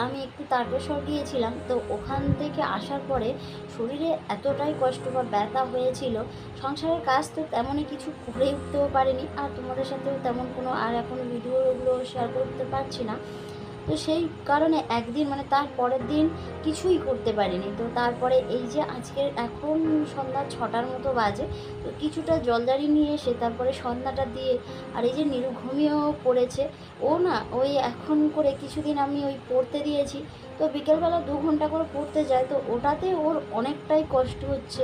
আমি একটু তারকেশ্বর গিয়েছিলাম, তো ওখান থেকে আসার পরে শরীরে এতটাই কষ্ট বা ব্যথা হয়েছিল, সংসারের কাজ তো তেমনই কিছু করে উঠতেও পারিনি, আর তোমাদের সাথেও তেমন কোনো আর এখন ভিডিও ওগুলো শেয়ার করতে পারছি না। তো সেই কারণে একদিন মানে তার পরের দিন কিছুই করতে পারিনি। তো তারপরে এই যে আজকের এখন সন্ধ্যা 6টার মতো বাজে, তো কিছুটা জলদারি নিয়ে এসে তারপরে সন্ধ্যাটা দিয়ে, আর এই যে নীলু ঘুমিয়েও পড়েছে। ও না ওই এখন করে কিছুদিন আমি ওই পড়তে দিয়েছি, তো বিকেলবেলা 2 ঘন্টা করে পড়তে যায়, তো ওটাতে ওর অনেকটাই কষ্ট হচ্ছে।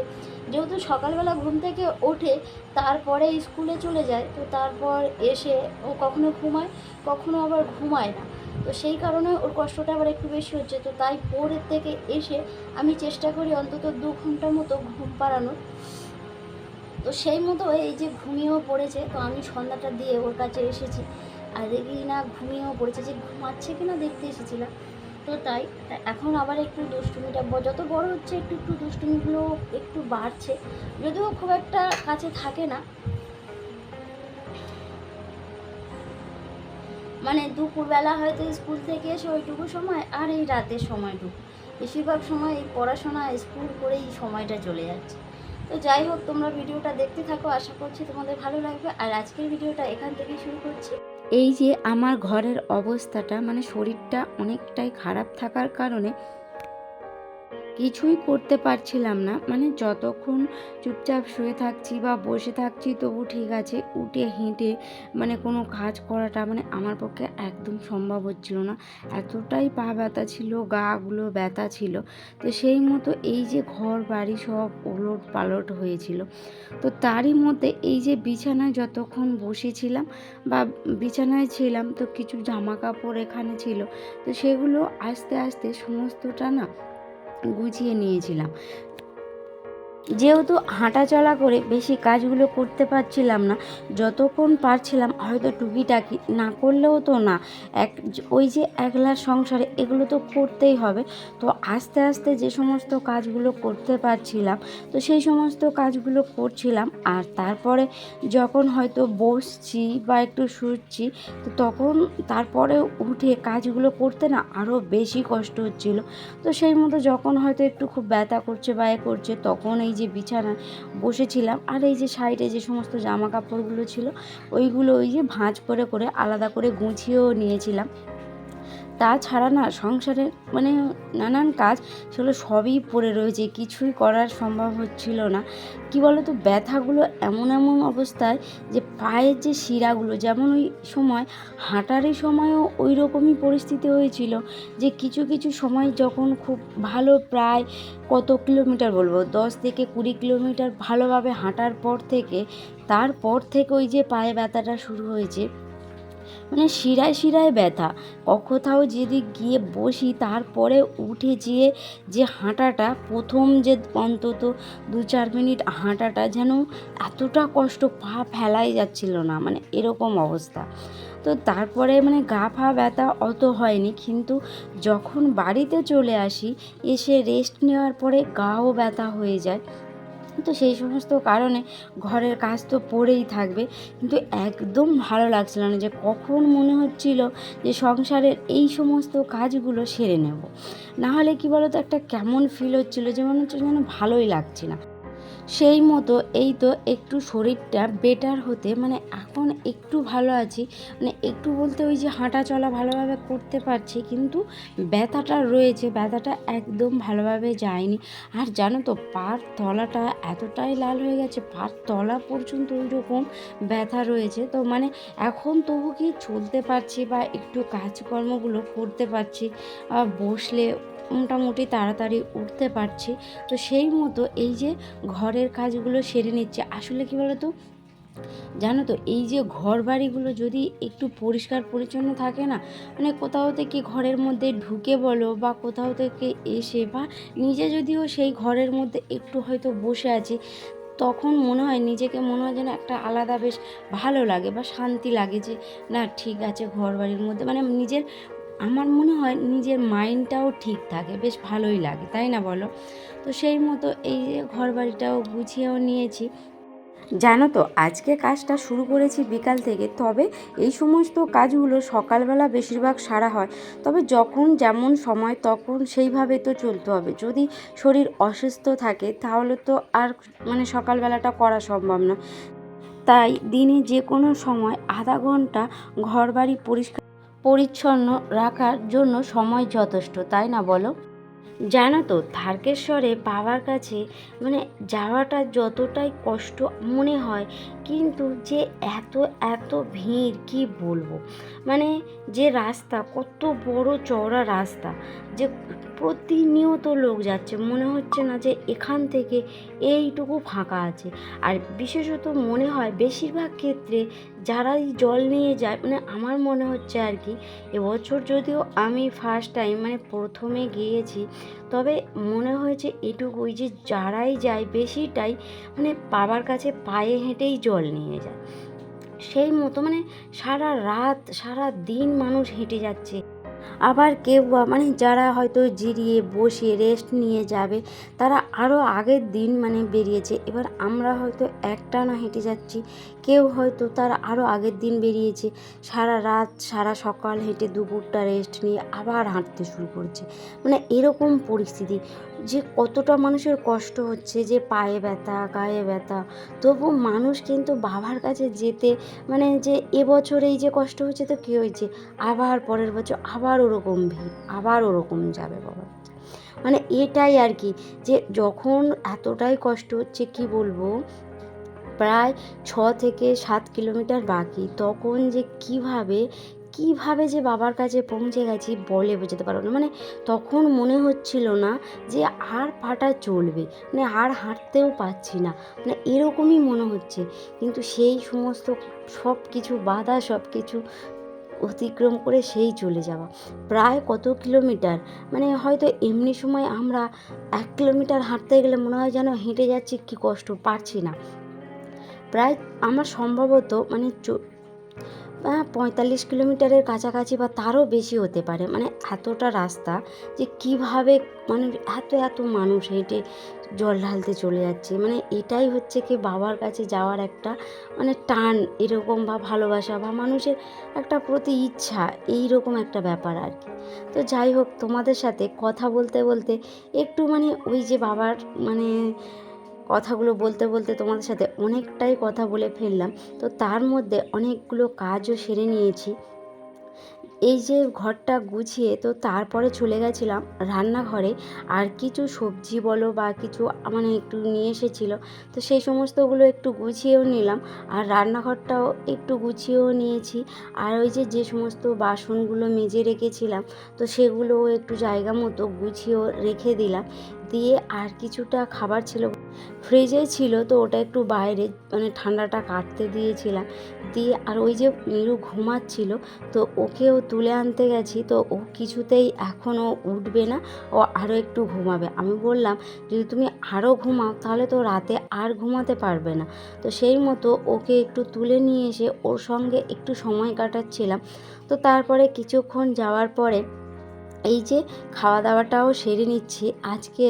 যেহেতু সকালবেলা ঘুম থেকে ওঠে, তারপরে স্কুলে চলে যায়, তো তারপর এসে ও কখনো ঘুমায়, কখনো আবার ঘুমায় না। তো সেই কারণে ওর কষ্টটা আবার একটু বেশি হচ্ছে। তো তাই পরের থেকে এসে আমি চেষ্টা করি অন্তত 2 ঘন্টার মতো ঘুম পাড়ানোর। তো সেই মতো এই যে ঘুমিয়েও পড়েছে, তো আমি সন্ধ্যাটা দিয়ে ওর কাছে এসেছি, আর দেখি না ঘুমিয়েও পড়েছে, যে ঘুমাচ্ছে কিনা দেখতে এসেছিলাম। তো তাই এখন আবার একটু দুষ্টুমিটা যত বড় হচ্ছে একটু একটু দুষ্টুমিগুলো একটু বাড়ছে, যদিও খুব একটা কাছে থাকে না। মানে দুপুরবেলা হয়তো স্কুল থেকে এসে ওইটুকু সময়, আর এই রাতের সময়টুকু বেশিরভাগ সময় এই পড়াশোনা স্কুল করেই সময়টা চলে যাচ্ছে। তো যাই হোক, তোমরা ভিডিওটা দেখতে থাকো, আশা করছি তোমাদের ভালো লাগবে। আর আজকের ভিডিওটা এখান থেকেই শুরু করছি। এই যে আমার ঘরের অবস্থাটা, মানে শরীরটা অনেকটাই খারাপ থাকার কারণে কিছুই করতে পারছিলাম না। মানে যতক্ষণ চুপচাপ শুয়ে থাকছি বা বসে থাকছি তবু ঠিক আছে, উঠে হেঁটে মানে কোনো কাজ করাটা মানে আমার পক্ষে একদম সম্ভব হচ্ছিল না। এতটাই পা ব্যথা ছিল, গাগুলো ব্যথা ছিল। তো সেই মতো এই যে ঘর বাড়ি সব ওলট পালট হয়েছিল। তো তারই মধ্যে এই যে বিছানায় যতক্ষণ বসেছিলাম বা বিছানায় ছিলাম, তো কিছু জামা কাপড় এখানে ছিল, তো সেগুলো আস্তে আস্তে সমস্তটা না গুছিয়ে নিয়েছিলাম। যেহেতু হাঁটাচলা করে বেশি কাজগুলো করতে পারছিলাম না, যতক্ষণ পারছিলাম হয়তো টুকিটাকি না করলেও তো না, ওই যে একলার সংসারে এগুলো তো করতেই হবে। তো আস্তে আস্তে যে সমস্ত কাজগুলো করতে পারছিলাম, তো সেই সমস্ত কাজগুলো করছিলাম। আর তারপরে যখন হয়তো বসছি বা একটু শুচ্ছি, তো তখন তারপরে উঠে কাজগুলো করতে না আরও বেশি কষ্ট হচ্ছিল। তো সেই মতো যখন হয়তো একটু খুব ব্যথা করছে বা এ করছে, তখন এই যে বিছানায় বসেছিলাম, আর এই যে সাইডে যে সমস্ত জামা কাপড়গুলো ছিল ওইগুলো ওই যে ভাঁজ করে করে আলাদা করে গুছিয়েও নিয়েছিলাম। তাছাড়া না সংসারের মানে নানান কাজ সেগুলো সবই পড়ে রয়েছে, কিছুই করার সম্ভব হচ্ছিল না। কি বলো তো, ব্যথাগুলো এমন এমন অবস্থায় যে পায়ের যে শিরাগুলো, যেমন ওই সময় হাঁটারই সময়ও ওই রকমই পরিস্থিতি হয়েছিল, যে কিছু কিছু সময় যখন খুব ভালো প্রায় কত কিলোমিটার বলবো, 10 থেকে 20 কিলোমিটার ভালোভাবে হাঁটার পর থেকে তারপর থেকে ওই যে পায়ে ব্যথাটা শুরু হয়েছে। মানে শিরায় শিরায় ব্যথা। কোথাও যদি গিয়ে বসি, তারপরে উঠে যেয়ে যে হাঁটাটা, প্রথম যে অন্তত 2-4 মিনিট হাঁটাটা যেন এতটা কষ্ট, পা ফেলাই যাচ্ছিল না, মানে এরকম অবস্থা। তো তারপরে মানে গা ফা ব্যথা অত হয়নি, কিন্তু যখন বাড়িতে চলে আসি, এসে রেস্ট নেওয়ার পরে গাও ব্যথা হয়ে যায়। তো সেই সমস্ত কারণে ঘরের কাজ তো পড়েই থাকবে, কিন্তু একদম ভালো লাগছিল না, যে কখন মনে হচ্ছিল যে সংসারের এই সমস্ত কাজগুলো সেরে নেব, না হলে কি বলতো একটা কেমন ফিল হচ্ছিল, যে মনে হচ্ছে যেন ভালোই লাগছে না। সেই মতো এই তো একটু শরীরটা বেটার হতে, মানে এখন একটু ভালো আছি। মানে একটু বলতে ওই যে হাঁটা চলা ভালোভাবে করতে পারছি, কিন্তু ব্যথাটা রয়েছে, ব্যথাটা একদম ভালোভাবে যায়নি। আর জানো তো, পার তলাটা এতটাই লাল হয়ে গেছে, পার তলা পর্যন্ত ওই রকম ব্যথা রয়েছে। তো মানে এখন তবু কি চলতে পারছি বা একটু কাজকর্মগুলো করতে পারছি, বসলে মোটামুটি তাড়াতাড়ি উঠতে পারছি। তো সেই মতো এই যে ঘরের কাজগুলো সেরে নিচ্ছে। আসলে কি বলতো, জানো তো, এই যে ঘর বাড়িগুলো যদি একটু পরিষ্কার পরিচ্ছন্ন থাকে না, মানে কোথাও থেকে ঘরের মধ্যে ঢুকে বলো বা কোথাও থেকে এসে বা নিজে যদিও সেই ঘরের মধ্যে একটু হয়তো বসে আছি, তখন মনে হয় নিজেকে, মনে হয় যেন একটা আলাদা বেশ ভালো লাগে বা শান্তি লাগে, যে না ঠিক আছে ঘর বাড়ির মধ্যে, মানে নিজের, আমার মনে হয় নিজের মাইন্ডটাও ঠিক থাকে, বেশ ভালোই লাগে, তাই না বলো? তো সেই মতো এই যে ঘর বাড়িটাও গুছিয়েও নিয়েছি। জানো তো আজকে কাজটা শুরু করেছি বিকাল থেকে, তবে এই সমস্ত কাজগুলো সকালবেলা বেশিরভাগ সারা হয়। তবে যখন যেমন সময় তখন সেইভাবে তো চলতে হবে। যদি শরীর অসুস্থ থাকে তাহলে তো আর সকালবেলাটা করা সম্ভব না। তাই দিনে যে কোনো সময় আধা ঘন্টা ঘরবাড়ি পরিষ্কার পরিচ্ছন্ন রাখার জন্য সময় যথেষ্ট, তাই না বলো? জানো তো তারকেশ্বরে বাবার কাছে যাওয়াটা যতটাই কষ্ট মনে হয়, কিন্তু যে এত এত ভিড় কি বলবো। মানে যে রাস্তা, কত বড় চওড়া রাস্তা, যে প্রতিনিয়ত লোক যাচ্ছে, মনে হচ্ছে না যে এখান থেকে এইটুকু ফাঁকা আছে। আর বিশেষত মনে হয় বেশিরভাগ ক্ষেত্রে যারাই জল নিয়ে যায়, আমার মনে হচ্ছে আর কি, এবছর যদিও আমি ফার্স্ট টাইম প্রথমে গিয়েছি, তবে মনে হয়েছে এটুকুই যে যারাই যায় বেশিটাই বাবার কাছে পায়ে হেঁটেই জল নিয়ে যায়। সেই মতো সারা রাত সারা দিন মানুষ হেঁটে যাচ্ছে। আবার কেউ যারা হয়তো জিরিয়ে বসে রেস্ট নিয়ে যাবে, তারা আরও আগের দিন বেরিয়েছে। এবার আমরা হয়তো একটানা হেঁটে যাচ্ছি, কেউ হয়তো তার আরও আগের দিন বেরিয়েছে, সারা রাত সারা সকাল হেঁটে দুপুরটা রেস্ট নিয়ে আবার হাঁটতে শুরু করছে। এরকম পরিস্থিতি, যে কতটা মানুষের কষ্ট হচ্ছে, যে পায়ে ব্যথা গায়ে ব্যথা, তবু মানুষ কিন্তু বাবার কাছে যেতে যে এবছর এই যে কষ্ট হচ্ছে তো কী হয়েছে, আবার পরের বছর আবার ওরকম ভিড়, আবার ওরকম যাবে বাবা। এটাই আর কি, যে যখন এতটাই কষ্ট হচ্ছে কি বলবো, প্রায় 6 থেকে 7 কিলোমিটার বাকি, তখন যে কিভাবে যে বাবার কাছে পৌঁছে গেছি বলে বোঝাতে পারবো না। তখন মনে হচ্ছিল না যে আর পাটা চলবে, আর হাঁটতেও পারছি না, এরকমই মনে হচ্ছে। কিন্তু সেই সমস্ত সব কিছু বাধা, সব কিছু অতিক্রম করে সেই চলে যাওয়া, প্রায় কত কিলোমিটার, হয়তো এমনি সময় আমরা 1 কিলোমিটার হাঁটতে গেলে মনে হয় যেন হেঁটে যাচ্ছি, কি কষ্ট, পারছি না। প্রায় আমার সম্ভবত 45 কিলোমিটারের কাছাকাছি বা তারও বেশি হতে পারে। এতটা রাস্তা, যে কিভাবে এত এত মানুষ হেঁটে জল ঢালতে চলে যাচ্ছে। এটাই হচ্ছে কি বাবার কাছে যাওয়ার একটা টান এরকম, বা ভালোবাসা, বা মানুষের একটা প্রতি ইচ্ছা, এই রকম একটা ব্যাপার আর কি। তো যাই হোক, তোমাদের সাথে কথা বলতে বলতে একটু ওই যে বাবার কথাগুলো বলতে বলতে তোমাদের সাথে অনেকটাই কথা বলে ফেললাম। তো তার মধ্যে অনেকগুলো কাজও সেরে নিয়েছি। এই যে ঘরটা গুছিয়ে তো তারপরে চলে গেছিলাম রান্নাঘরে, আর কিছু সবজি বলো বা কিছু একটু নিয়ে এসেছিলো, তো সেই সমস্তগুলো একটু গুছিয়েও নিলাম, আর রান্নাঘরটাও একটু গুছিয়েও নিয়েছি। আর ওই যে সমস্ত বাসনগুলো মেজে রেখেছিলাম, তো সেগুলোও একটু জায়গা মতো গুছিয়েও রেখে দিলাম। দিয়ে আর কিছুটা খাবার ছিল ফ্রিজে ছিল, তো ওটা একটু বাইরে ঠান্ডাটা কাটতে দিয়েছিলাম। দিয়ে আর ওই যে নীরু ঘুমাচ্ছিল, তো ওকেও তুলে আনতে গেছি, তো ও কিছুতেই এখনও উঠবে না, ও আরও একটু ঘুমাবে। আমি বললাম, যদি তুমি আরও ঘুমাও তাহলে তো রাতে আর ঘুমাতে পারবে না। তো সেই মতো ওকে একটু তুলে নিয়ে এসে ওর সঙ্গে একটু সময় কাটাচ্ছিলাম। তো তারপরে কিছুক্ষণ যাওয়ার পরে এই যে খাওয়া দাওয়াটাও সেরে নিচ্ছি। আজকে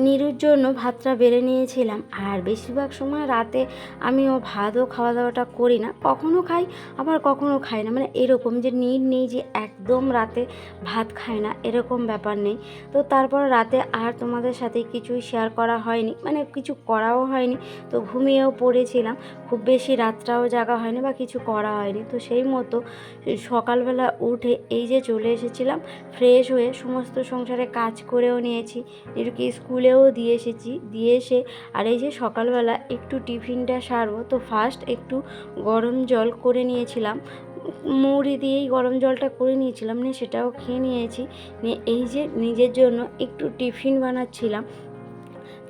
নীরুর জন্য ভাতটা বেড়ে নিয়েছিলাম, আর বেশিরভাগ সময় রাতে আমিও ভাতও খাওয়া দাওয়াটা করি না, কখনো খাই আবার কখনো খাই না। এরকম যে নীর নেই যে একদম রাতে ভাত খায় না, এরকম ব্যাপার নেই। তো তারপর রাতে আর তোমাদের সাথে কিছুই শেয়ার করা হয়নি, কিছু করাও হয়নি, তো ঘুমিয়েও পড়েছিলাম। খুব বেশি রাতটাও জাগা হয়নি বা কিছু করা হয়নি। তো সেই মতো সকালবেলা উঠে এই যে চলে এসেছিলাম, ফ্রেশ হয়ে সমস্ত সংসারে কাজ করেও নিয়েছি, নীরুকে স্কুলেও দিয়ে এসেছি। দিয়ে এসে আর এই যে সকালবেলা একটু টিফিনটা সারবো, তো ফার্স্ট একটু গরম জল করে নিয়েছিলাম, মুড়ি দিয়েই গরম জলটা করে নিয়েছিলাম, সেটাও খেয়ে নিয়েছি। এই যে নিজের জন্য একটু টিফিন বানাচ্ছিলাম।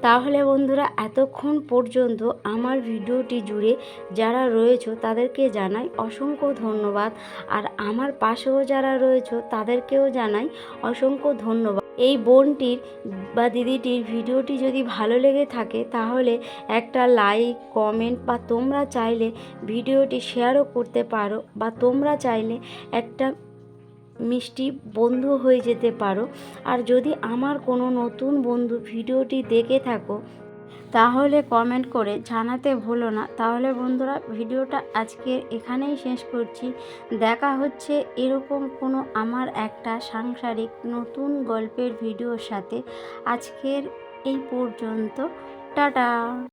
তাহলে বন্ধুরা, এতক্ষণ পর্যন্ত আমার ভিডিওটি জুড়ে যারা রয়েছো তাদেরকে জানাই অসংখ্য ধন্যবাদ, আর আমার পাশেও যারা রয়েছো তাদেরকেও জানাই অসংখ্য ধন্যবাদ। এই বোনটির বা দিদিটির ভিডিওটি যদি ভালো লেগে থাকে তাহলে একটা লাইক, কমেন্ট, বা তোমরা চাইলে ভিডিওটি শেয়ারও করতে পারো, বা তোমরা চাইলে একটা মিষ্টি বন্ধু হয়ে যেতে পারো। আর যদি আমার কোনো নতুন বন্ধু ভিডিওটি দেখে থাকো তাহলে কমেন্ট করে জানাতে ভুলো না। তাহলে বন্ধুরা ভিডিওটা আজকের এখানেই শেষ করছি। দেখা হচ্ছে এরকম কোনো আমার একটা সাংসারিক নতুন গল্পের ভিডিওর সাথে। আজকের এই পর্যন্ত। টাটা।